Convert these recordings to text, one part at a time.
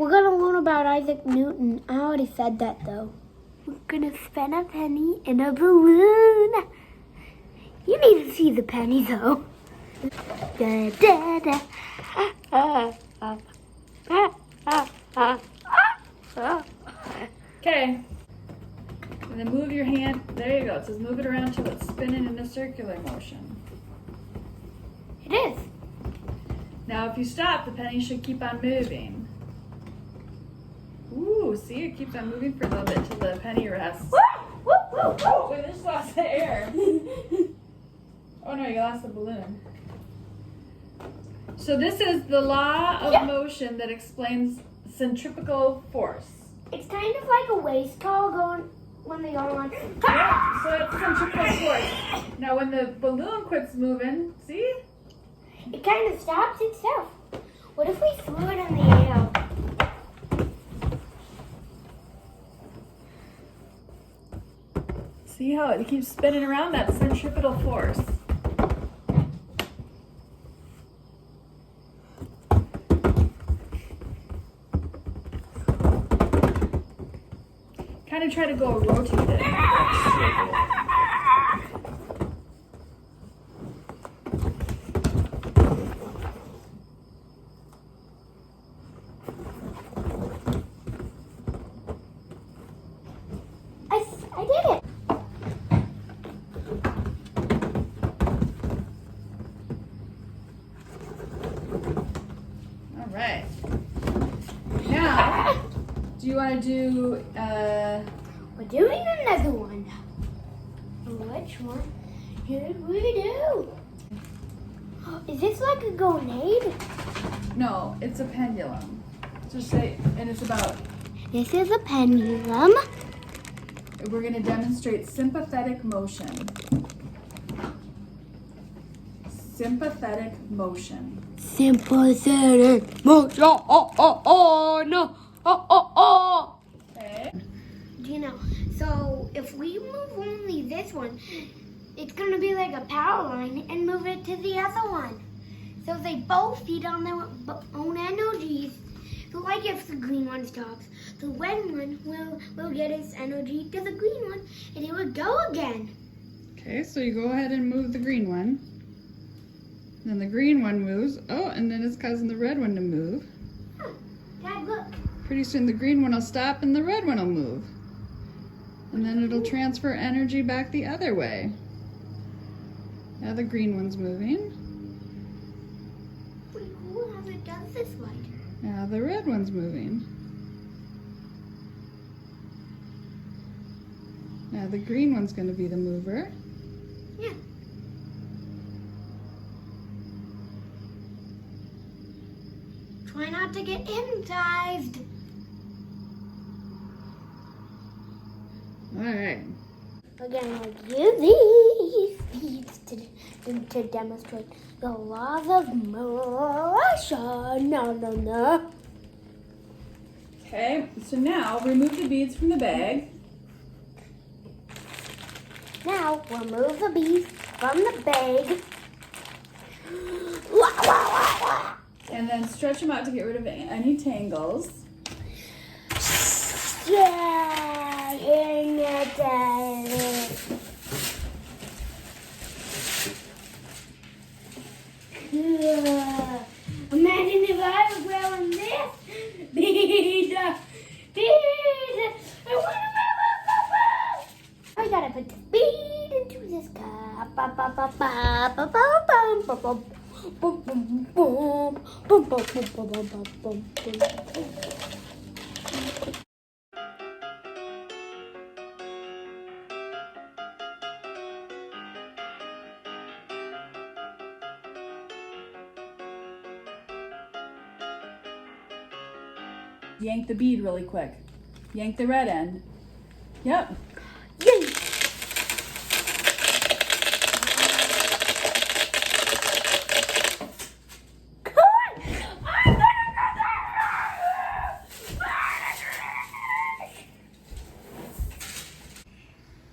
We're gonna learn about Isaac Newton. I already said that though. We're gonna spin a penny in a balloon. You need to see the penny though. Da, da, da. Okay. And then move your hand. There you go. It says move it around till it's spinning in a circular motion. It is. Now if you stop, the penny should keep on moving. Ooh, see, it keeps on moving for a little bit till the penny rests. Oh, we just lost the air. Oh no, you lost the balloon. So this is the law of motion that explains centripetal force. It's kind of like a waist call going when they go on. Yeah, so it's centripetal force. Now when the balloon quits moving, see? It kind of stops itself. What if we threw it in the air? See how it keeps spinning around? That centripetal force. Kind of try to go rotate it. I did it. All right. Now, do you want to do, We're doing another one. Which one should we do? Is this like a grenade? no, it's a pendulum. Just say, and it's about, This is a pendulum. we're going to demonstrate sympathetic motion. Sympathetic motion. Sympathetic motion. Oh, no. Oh. Okay. Do you know? So if we move only this one, it's gonna be like a power line and move it to the other one. So they both feed on their own energies. So like if the green one stops, the red one will get its energy to the green one and it would go again. Okay, so you go ahead and move the green one. Then the green one moves. Oh, and then it's causing the red one to move. Huh. Dad, look. Pretty soon the green one will stop and the red one will move. And then it'll transfer energy back the other way. Now the green one's moving. Pretty cool how it does this right. Now the red one's moving. Now the green one's going to be the mover. Yeah. Try not to get hypnotized. All right. We're gonna use these to demonstrate the laws of motion. No. Okay, so now remove the beads from the bag. Now remove the beads from the bag. And then stretch them out to get rid of any tangles. Yeah, in it. Imagine if I was wearing this bead. I gotta put the bead into this cup. Yank the bead really quick. Yank the red end. Yep. Yay!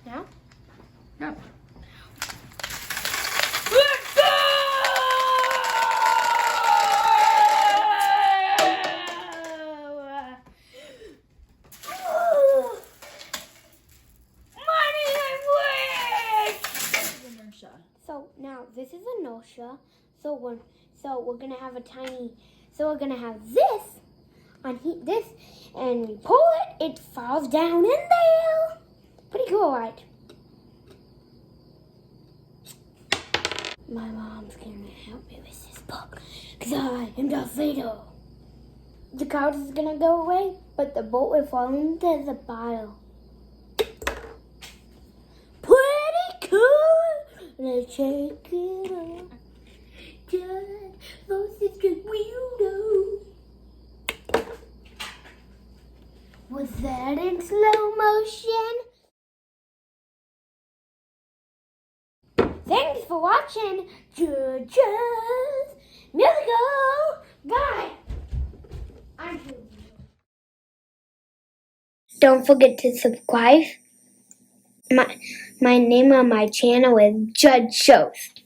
Now? Yep. inertia. So we're gonna have a tiny. So we're gonna have this on this, and we pull it. It falls down in there. Pretty cool, right? My mom's gonna help me with this book, cause I am Darth Vader. The cloud is gonna go away, but the boat will fall into the bottle. Pretty cool. Let's check it out. Just versus the weirdo. Was that in slow motion? Thanks for watching. Just musical. Bye. Don't forget to subscribe. My name on my channel is Judge Shows.